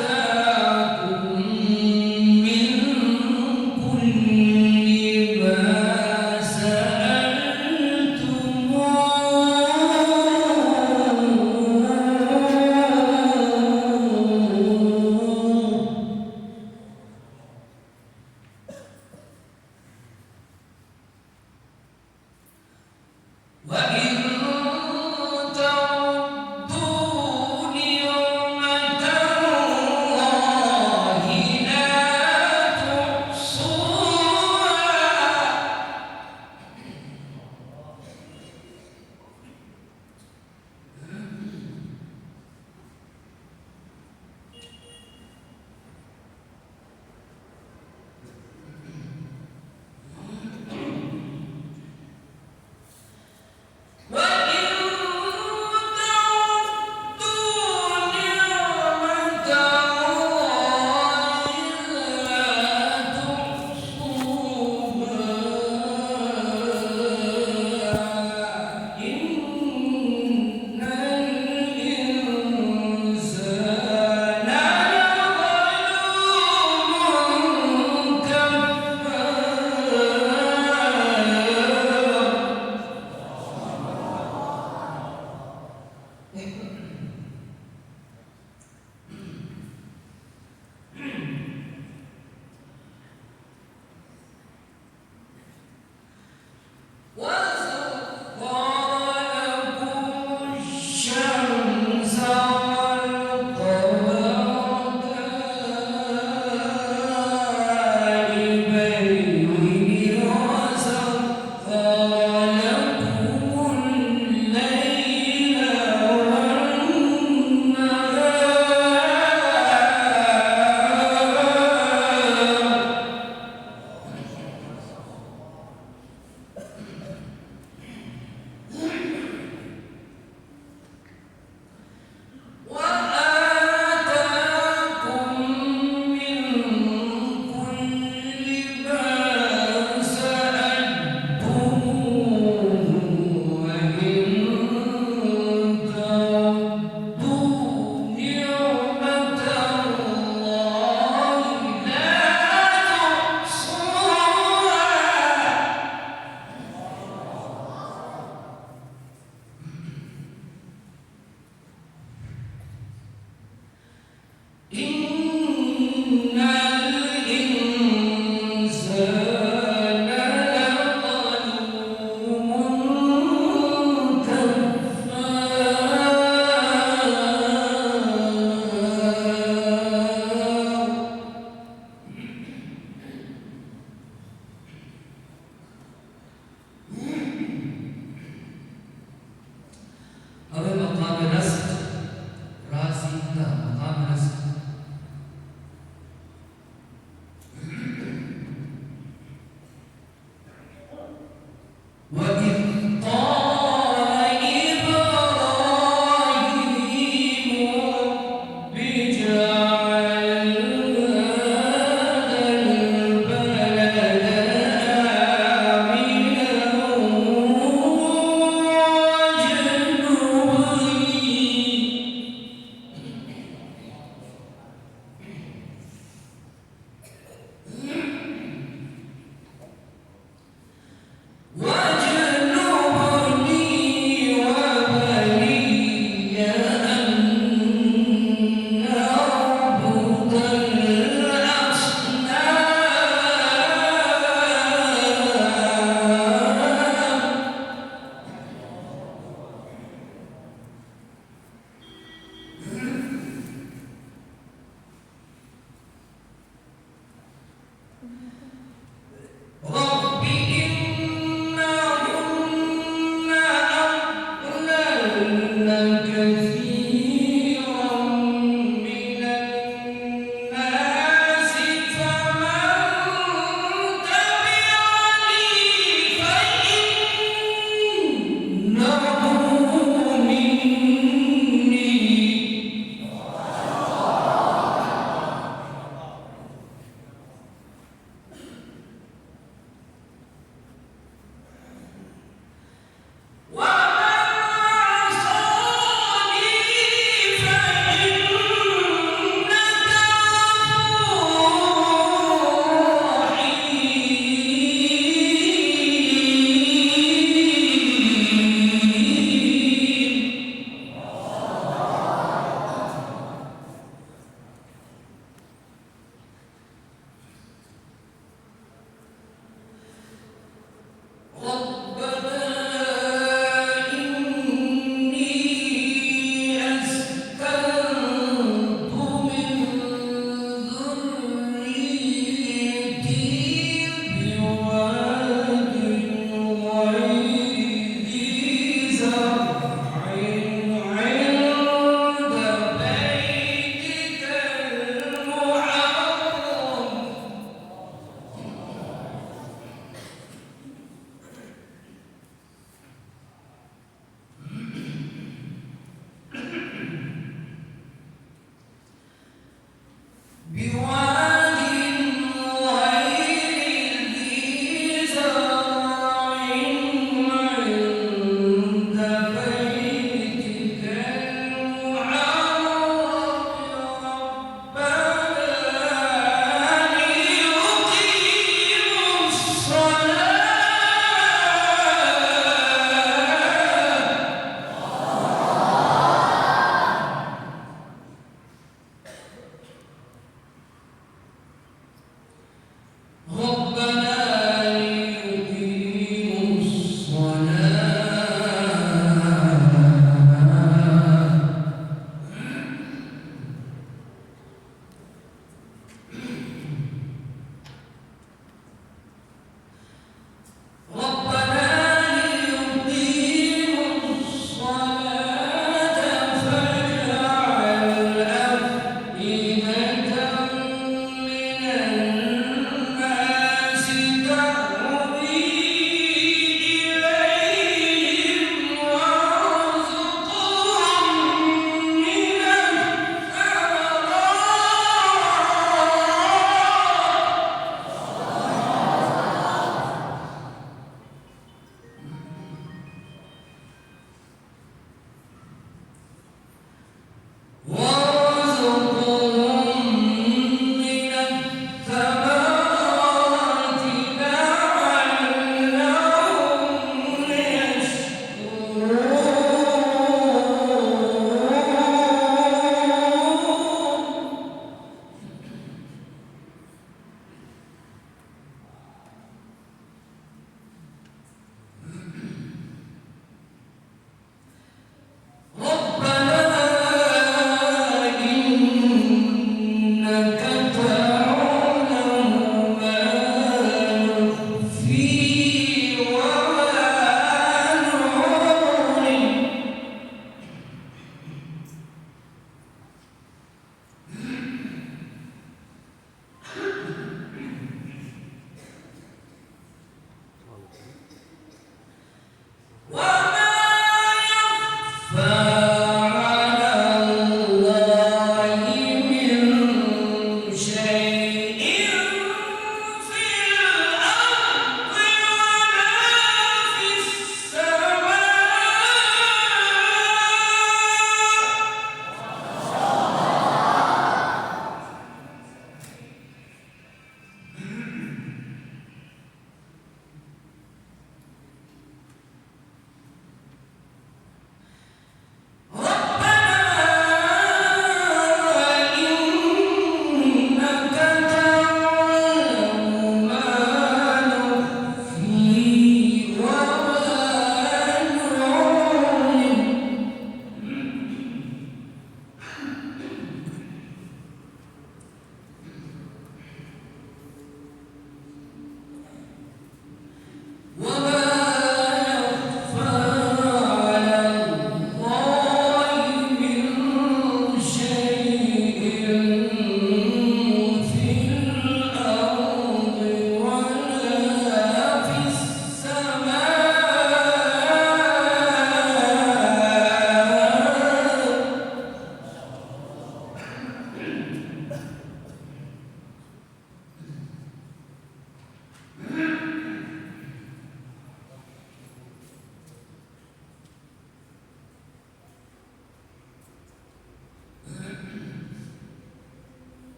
وآتاكم من كل ما سألتموه وإن تعدوا نعمة الله لا تحصوها وإن تعدوا نعمة الله لا تحصوها إن الإنسان لظلوم وسخر لكم الشمس والقمر دائبين وسخر لكم الليل والنهار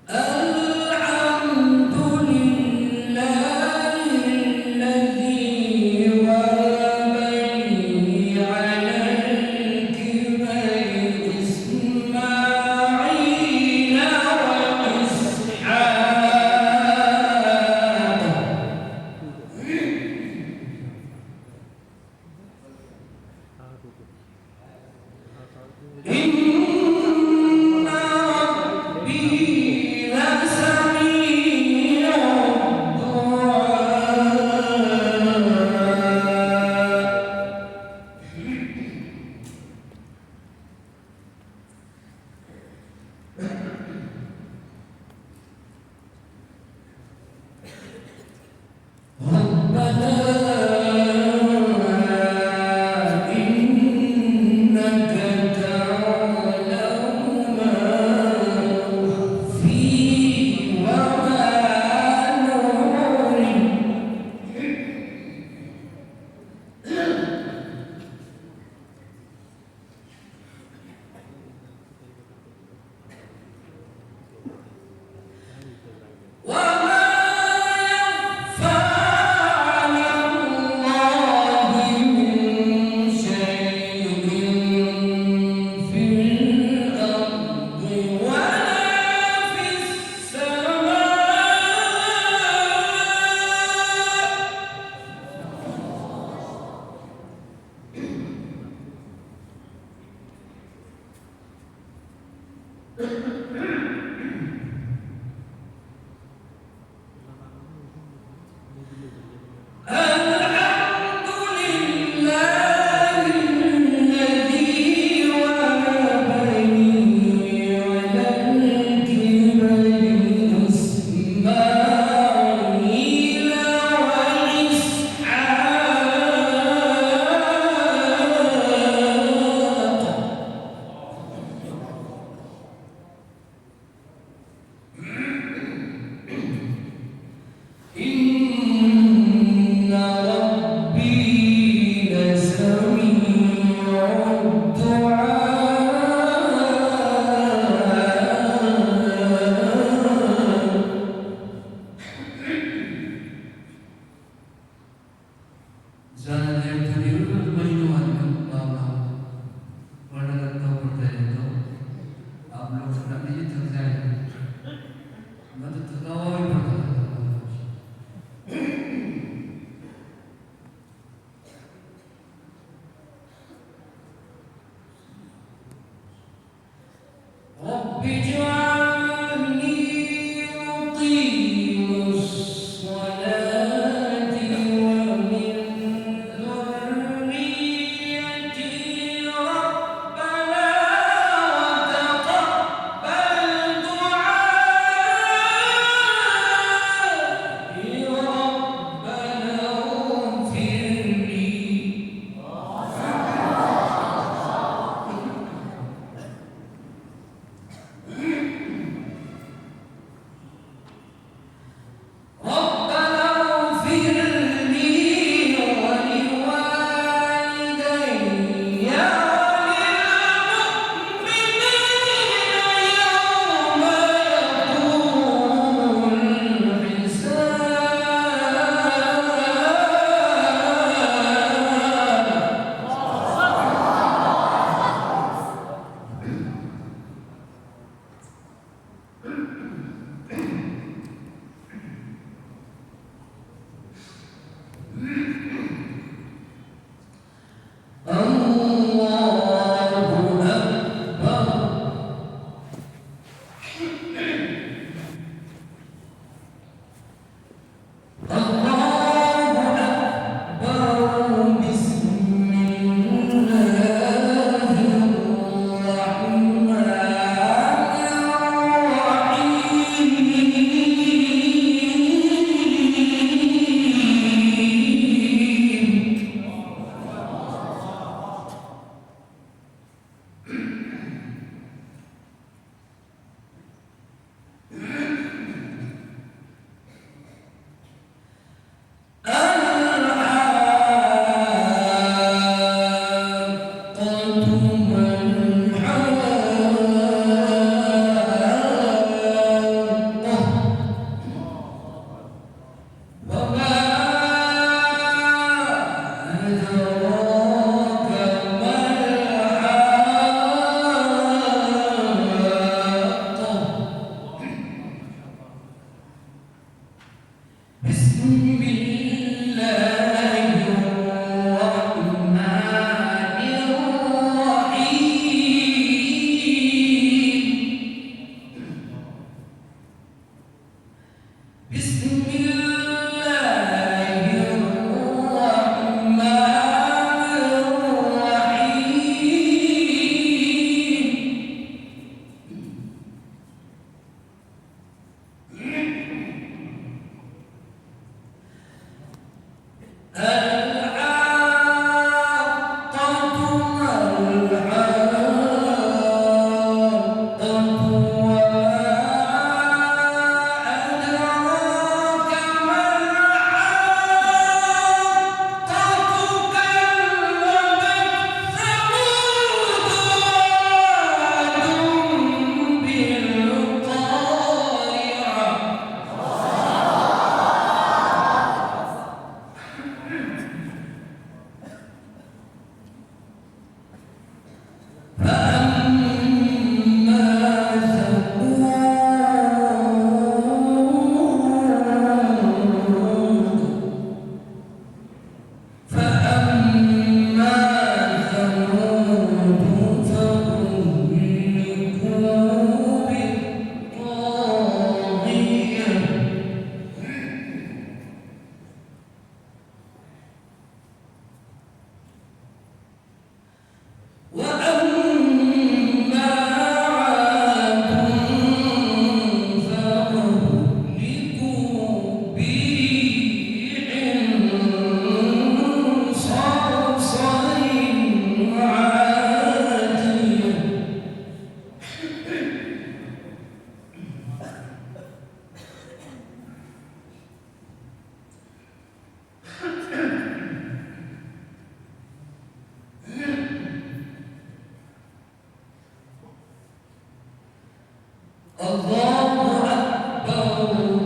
الحمد لله الذي وهبني على الكبر إسماعيل وإسحاق إن ربي لسميع الدعاء ربنا إنك تعلم ما أخفي وما نعلن وما يخفى على الله من شيء في الأرض ولا في السماء الحمد لله الذي وهبني على الكبر إسماعيل وإسحاق إن ربي لسميع رب اجعلني مقيم الصلاة ومن ذريتي ربنا وتقبل دعائي ربنا اغفر لي ربنا اغفر لي ولوالدي وللمؤمنين يوم يقوم الحساب الله أكبر الله أكبر بسم الله الرحمن الرحيم الله أكبر